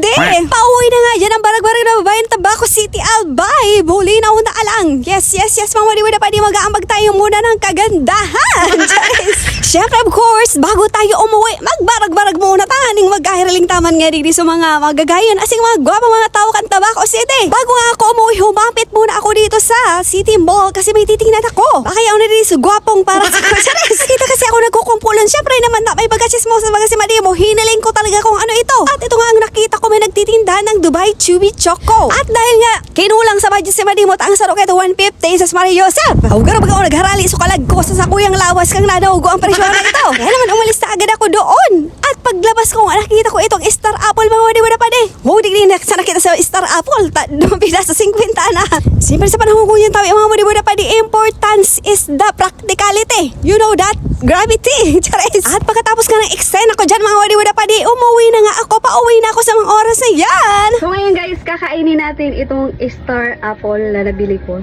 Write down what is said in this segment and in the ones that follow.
pwede. Pauwi na nga yan ang barag-barag na babae ng Tabaco City, Albay. Huli na una ka lang. Yes, mga wadi-wada pa di mag-aambag tayo muna ng kagandahan. Siyempre, of course, bago tayo umuwi, magbarag-barag muna taning mag-ahiraling taman nga rin sa mga magagayon asing mga gwapang mga tao kan Tabaco City. Bago nga ako umuwi, humapit muna ako dito sa City Mall kasi may titingnan ako. Baka yaw na rin sa gwapong para sa Charis. Dito kasi ako nagkukumpulan. Siyempre naman na may bagasismosa baga si Madimo. Hinaling ko talaga kung ano ito. At ito nga ang nakita ko, may nagtitinda ng Dubai Chewy Choco. At dahil nga kinulang sa budget si Madimo ang sarok ito 150 sa Maria Joseph. Huwag ba ako nagharali so kalag ko sa sakuyang lawas kang nanahugo ang presyo na ito. Kaya naman umalis na agad ako doon. At paglabas ko nga nakita ko itong Star Apple mga wadi-wada pa de. Huwag na sa nakita sa Star Apple. Dumapila sa 50 na. Siyempre sa panahon ko yung tawi mga wadi-wada pa de, importance is the practicality. You know that? Gravity. Charis. At pagkatapos nga ng extend ako dyan mga wadi-wada pa de, umuwi na nga ako. Pauwi na ako sa mga oras na yan. So ngayon guys, kakainin natin itong Star Apple na nabili ko.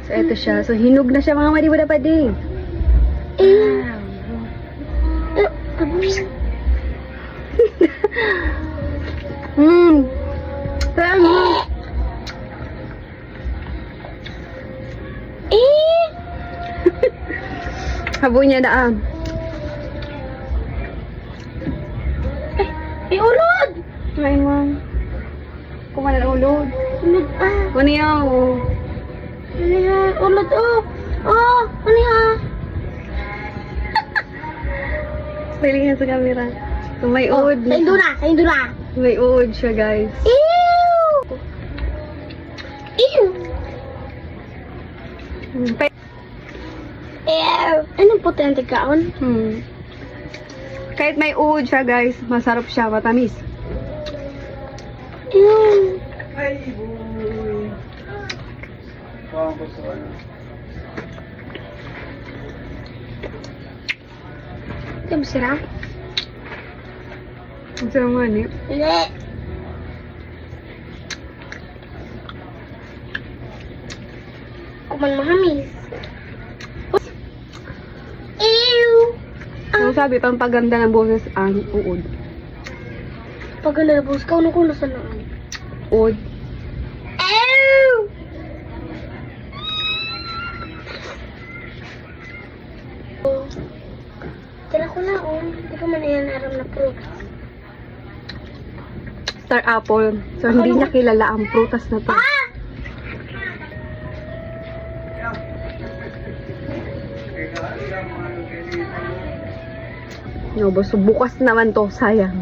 So ito siya. So hinog na siya mga wadi-wada pa de. Habo niya na Ulod! Ngayon mo. Kumanan ulod. Ulod pa. Ano yan? Ano yan? Ulod, oh! Oh! Ano yan? Pilihan sa camera. So may uod. Sa Induna! Sa Induna! May uod siya guys. Ew! Ew! Ew! Anong puti ang tigkaon? Kahit may uod siya guys, masarap siya, matamis. Ew! Ay, boy. Parang gusto ko na. Ito masira? Ang sarap nga niya. Hindi! Kuman mahamis. Ew! Ang sabi, pampaganda ng boses ang uod. Pag nalabos ka, ano ko nasa naan? Uod. Ew! Tira ko na, oh. Hindi ko man yan aram na fruit. Star Apple. So hindi niya kilala ang prutas na to. No, so bukas naman to, sayang.